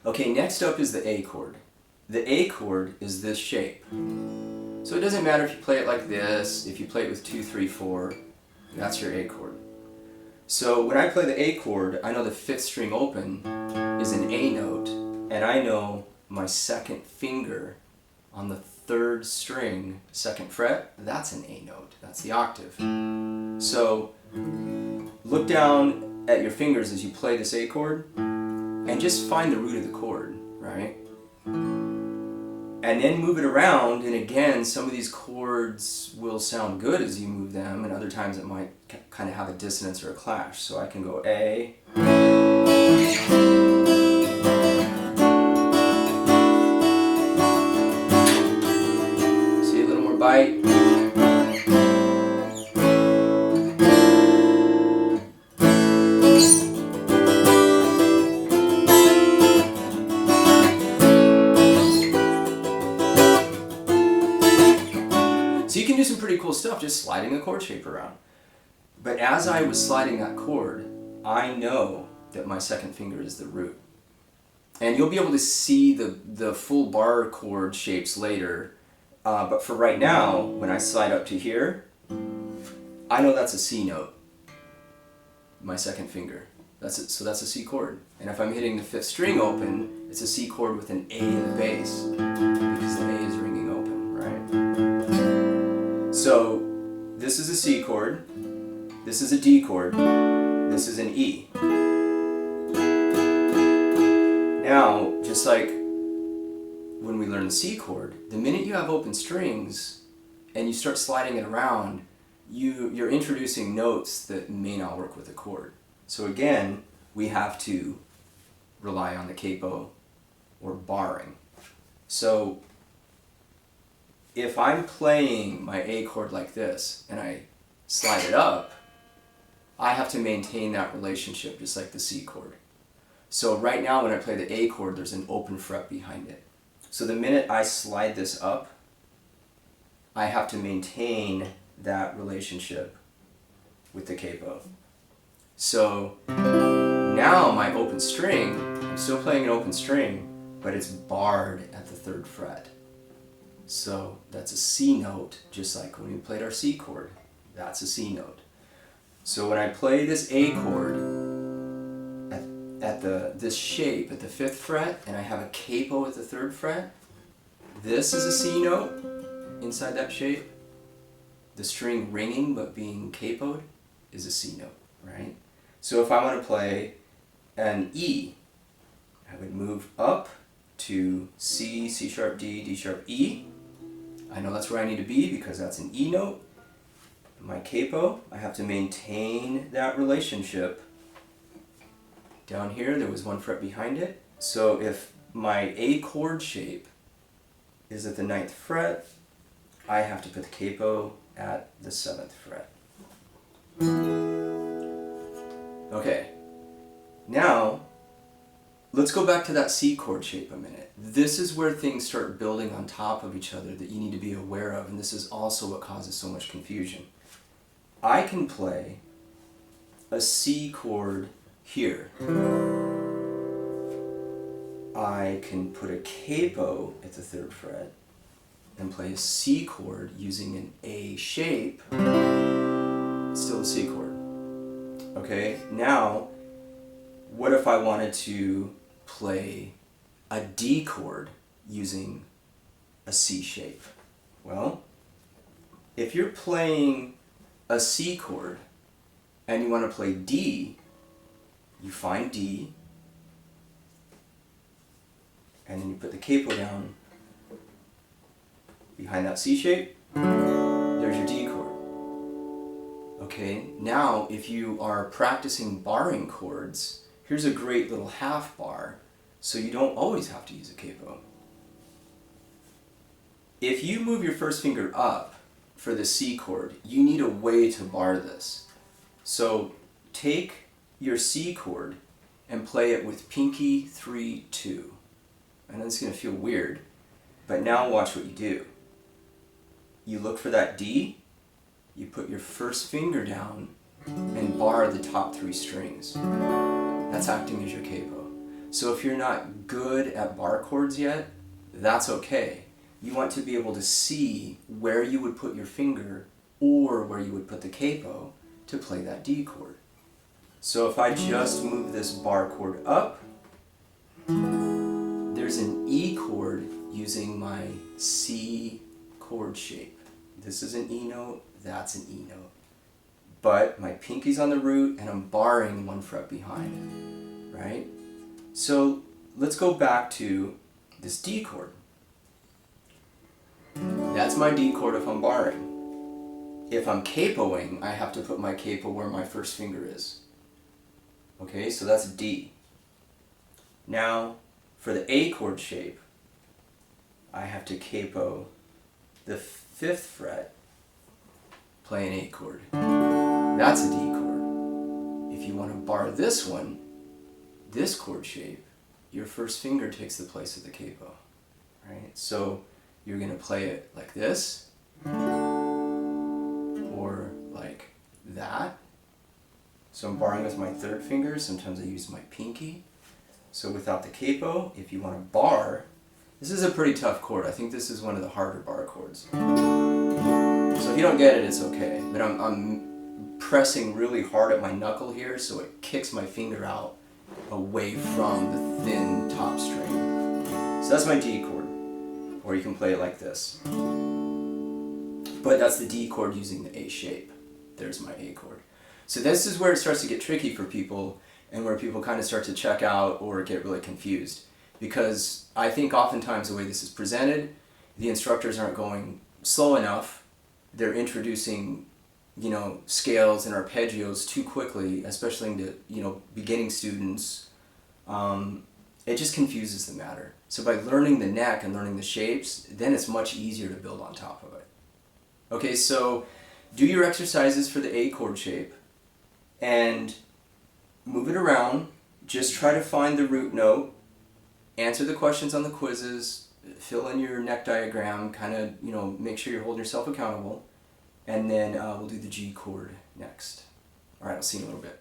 Okay, next up is the A chord. The A chord is this shape. So it doesn't matter if you play it like this, if you play it with 2, 3, 4, that's your A chord. So when I play the A chord, I know the 5th string open is an A note, and I know my second finger on the 3rd string, 2nd fret, that's an A note, that's the octave. So look down at your fingers as you play this A chord, and just find the root of the chord, right? And then move it around, and again, some of these chords will sound good as you move them, and other times it might kind of have a dissonance or a clash. So I can go A. See a little more bite. So you can do some pretty cool stuff just sliding a chord shape around. But as I was sliding that chord, I know that my second finger is the root. And you'll be able to see the full bar chord shapes later. But for right now, when I slide up to here, I know that's a C note, my second finger. That's it. So that's a C chord. And if I'm hitting the 5th string open, it's a C chord with an A in the bass, because the A is ringing open, right? So this is a C chord, this is a D chord, this is an E. Now, just like when we learn the C chord, the minute you have open strings and you start sliding it around, you're introducing notes that may not work with the chord. So again, we have to rely on the capo or barring. So if I'm playing my A chord like this and I slide it up, I have to maintain that relationship just like the C chord. So right now when I play the A chord, there's an open fret behind it. So the minute I slide this up, I have to maintain that relationship with the capo. So now my open string, I'm still playing an open string, but it's barred at the 3rd fret. So that's a C note, just like when we played our C chord. That's a C note. So when I play this A chord at this shape at the 5th fret, and I have a capo at the 3rd fret, this is a C note inside that shape. The string ringing but being capoed is a C note, right? So if I want to play an E, I would move up to C, C sharp D, D sharp E. I know that's where I need to be because that's an E note. My capo, I have to maintain that relationship. Down here, there was 1 fret behind it. So if my A chord shape is at the 9th fret, I have to put the capo at the 7th fret. Okay, now let's go back to that C chord shape a minute. This is where things start building on top of each other that you need to be aware of, and this is also what causes so much confusion. I can play a C chord here. I can put a capo at the 3rd fret and play a C chord using an A shape. It's still a C chord. Okay, now what if I wanted to play a D chord using a C shape? Well, if you're playing a C chord and you want to play D, you find D and then you put the capo down behind that C shape. There's your D chord. Okay, now if you are practicing barring chords, here's a great little half bar, so you don't always have to use a capo. If you move your first finger up for the C chord, you need a way to bar this. So take your C chord and play it with pinky 3, 2. I know it's going to feel weird, but now watch what you do. You look for that D, you put your first finger down and bar the top 3 strings. That's acting as your capo. So if you're not good at bar chords yet, that's okay. You want to be able to see where you would put your finger or where you would put the capo to play that D chord. So if I just move this bar chord up, there's an E chord using my C chord shape. This is an E note, that's an E note. But my pinky's on the root and I'm barring 1 fret behind, right? So let's go back to this D chord. That's my D chord if I'm barring. If I'm capoing, I have to put my capo where my first finger is. Okay, so that's D. Now, for the A chord shape, I have to capo the 5th fret, play an A chord. That's a D chord. If you want to bar this one, this chord shape, your first finger takes the place of the capo, right? So you're going to play it like this, or like that. So I'm barring with my 3rd finger, sometimes I use my pinky. So without the capo, if you want to bar, this is a pretty tough chord. I think this is one of the harder bar chords. So if you don't get it, it's okay. But I'm pressing really hard at my knuckle here so it kicks my finger out away from the thin top string. So that's my D chord. Or you can play it like this. But that's the D chord using the A shape. There's my A chord. So this is where it starts to get tricky for people and where people kind of start to check out or get really confused. Because I think oftentimes the way this is presented, the instructors aren't going slow enough. They're introducing, scales and arpeggios too quickly, especially into, beginning students. It just confuses the matter. So by learning the neck and learning the shapes, then it's much easier to build on top of it. Okay, so do your exercises for the A chord shape and move it around. Just try to find the root note, answer the questions on the quizzes, fill in your neck diagram, kind of, make sure you're holding yourself accountable, and then we'll do the G chord next. All right, I'll see you in a little bit.